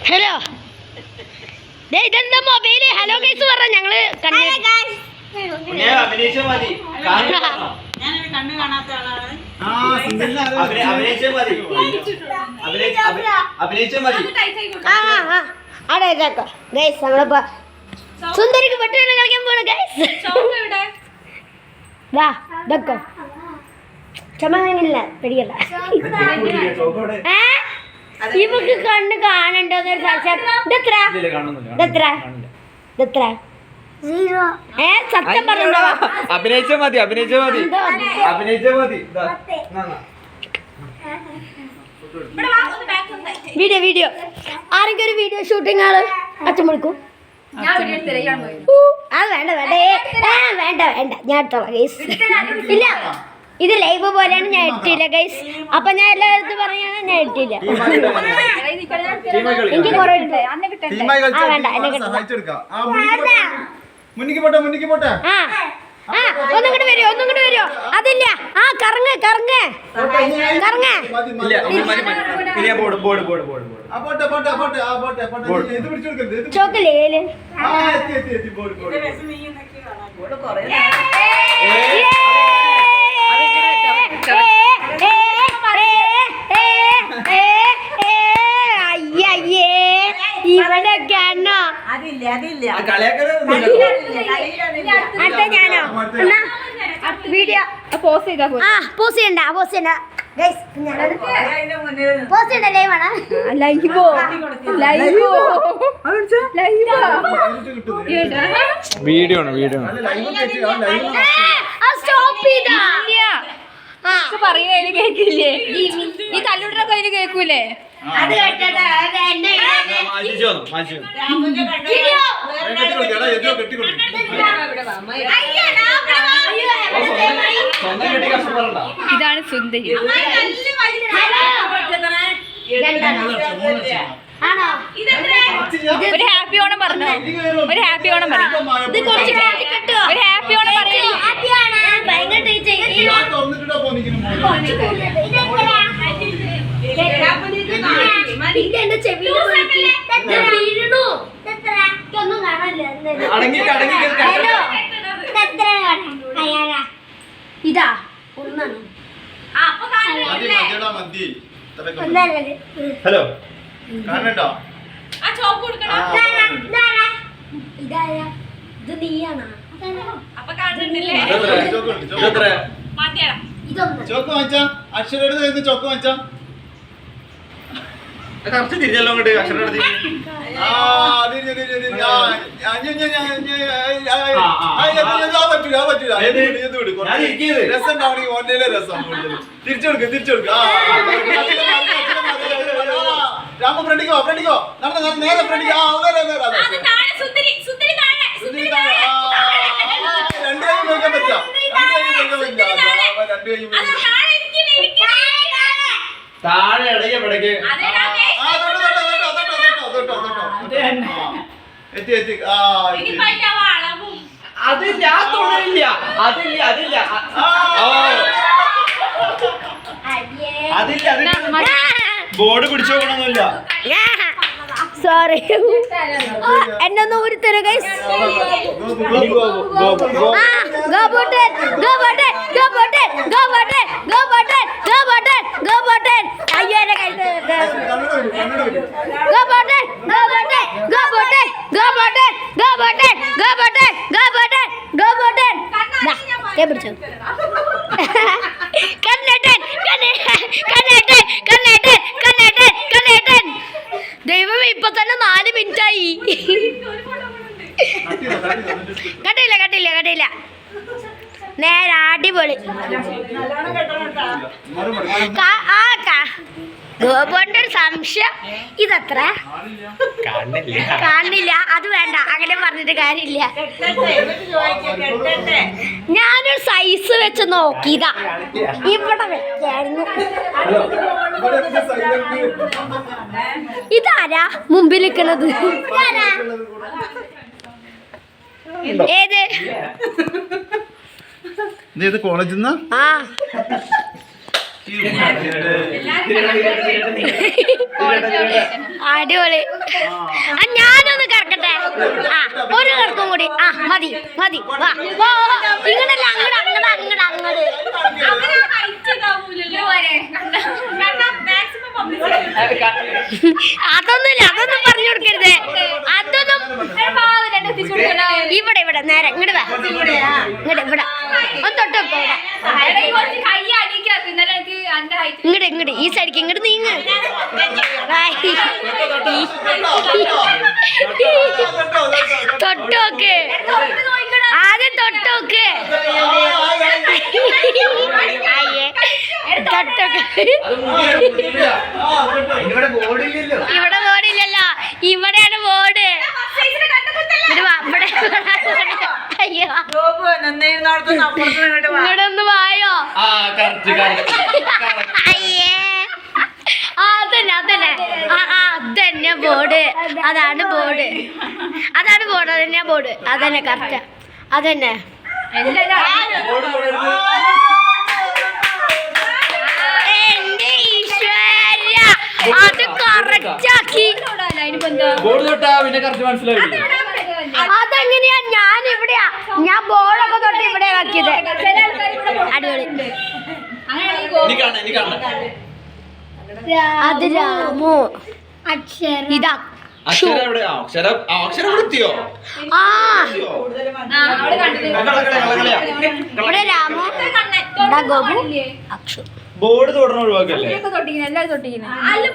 Hello ഇതെന്താ mobile? Hello guys പറ. ഞങ്ങള് സുന്ദരിക്ക് പെട്ടെന്ന് കളിക്കാൻ പോണ ഗൈസ്. ചുമന്നില്ല പെടിയല്ല. ഇവക്ക് കണ്ണ് കാണണ്ടോ എന്നൊരു സംശയം. സത്യം പറഞ്ഞോ? അഭിനയിച്ചാ മതി. വീഡിയോ ആരെങ്കിലും ഒരു വീഡിയോ ഷൂട്ടിംഗ് ആള് അച്ഛൻ വിളിക്കും. അത് വേണ്ട ഞാൻ എടുത്തോളാം ഗൈസ്. ഇല്ല, ഇത് ലൈവ് പോലെയാണ്, ഞാൻ ഇട്ടില്ല ഗൈസ്. അപ്പൊ ഞാൻ എല്ലാവരും പറയാണ് ഞാൻ ഇട്ടില്ല. എനിക്ക് കുറെ വേണ്ട എന്നെ കിട്ടില്ല. ഒന്നും കൂടെ വരുമോ? അതില്ല. കറങ്ങ് ചോക്കല്ലേ ഇവനൊക്കെ ആണോ? ഞാനോ വീഡിയോ പോസ് ചെയ്യണ്ട. വീഡിയോ പറയുന്നതിന് കേക്കില്ലേ? ഈ തല്ലുടനെ കയ്യില് കേക്കൂലേ? ഇതാണ് സുന്ദരി. ഒരു ഹാപ്പി ഓണം പറഞ്ഞു. ഒരു ഹാപ്പി ഓണം പറഞ്ഞു. ഇതാ ഒന്നാണ്. ഹലോ ഇത് നീയാണോ? ചോക്ക് വാങ്ങിച്ചാ അക്ഷരം ചോക്ക് വാങ്ങിച്ചാ കറക്റ്റ് തിരിഞ്ഞല്ലോ അങ്ങോട്ട് അക്ഷരം എടുത്ത്. രസം ഉണ്ടാവണെങ്കിൽ ഓൺലൈനിലെ രസം തിരിച്ചെടുക്കുക. രാമ ഫ്രണ്ടിക്കോ നേരെ ഫ്രണ്ടിക്കോ. രണ്ടു കൈ ഉപയോഗിക്കാൻ പറ്റില്ല. താഴെ ഇടയ്ക്ക് പിടയ്ക്ക് അതില്ല ബോർഡ് പിടിച്ചു നോക്കണമെന്നില്ല. സോറി, എന്നെ ഒന്ന് ഊരി തരൂ ഗൈസ്. അയ്യോ എന്നെ കൈ പിടിച്ചു. ദൈവം ഇപ്പൊ തന്നെ 4 മിനിറ്റായി. കട്ടില്ല നേരെ അടിപൊളി. ഗോപന്റെ ഒരു സംശയം, ഇതത്ര കാണില്ല. അത് വേണ്ട, അങ്ങനെ പറഞ്ഞിട്ട് കാര്യമില്ല. ഞാനൊരു സൈസ് വെച്ച് നോക്കിയതാ, ഇവിടെ വെച്ചായിരുന്നു. ഇതാരാ മുമ്പിൽ നിൽക്കണത്? ഏത് നീ ഇത് കോളേജിൽ നിന്നാ ആ അടിപൊളി ഞാനൊന്ന് കിടക്കട്ടെ ഒരു കിടക്കും കൂടി മതി മതി വാ ഇങ്ങനല്ല അങ്ങട് അങ്ങട് അങ്ങട് അങ്ങട് അതൊന്നും പറഞ്ഞു കൊടുക്കരുത് അതൊന്നും ഇവിടെ ഇവിടെ നേരെ ഇങ്ങോട്ട് വാ ഇങ്ങോട്ട് ഇവിടെ ഒന്ന് തൊട്ട് ഇങ്ങോട്ട് ഇങ്ങോട്ട് ഈ സൈഡിക്ക് ഇങ്ങോട്ട് നീങ്ങ് തൊട്ടോക്ക് ആദ്യം തൊട്ടോക്ക് തൊട്ടോക്ക് ഇവിടെ ബോർഡില്ലല്ലോ ഇവിടെയാണ് ബോർഡ് അയ്യോ ഇവിടെ ഒന്ന് വായോ അയ്യേ അതന്നെ അതന്നെ അതന്നെ ബോർഡ് അതാണ് ബോർഡ് അതന്നെ ബോർഡ് അതന്നെ കറക്റ്റ് അതന്നെ എന്റെ ഈശ്വര അത് കറക്റ്റ് ആക്കി അതെങ്ങനെയാ ഞാൻ ഇവിടെയാ ഞാൻ ബോർഡൊക്കെ തൊട്ട് ഇവിടെ ആക്കിയത് അടിപൊളി അത് രാമു ഇതാ ഇവിടെ രാമു ഗോപു അക്ഷു ബോർഡ് തൊടണ ഒഴിവാക്കല്ലേ എല്ലാവരും തൊട്ടിങ്ങനെ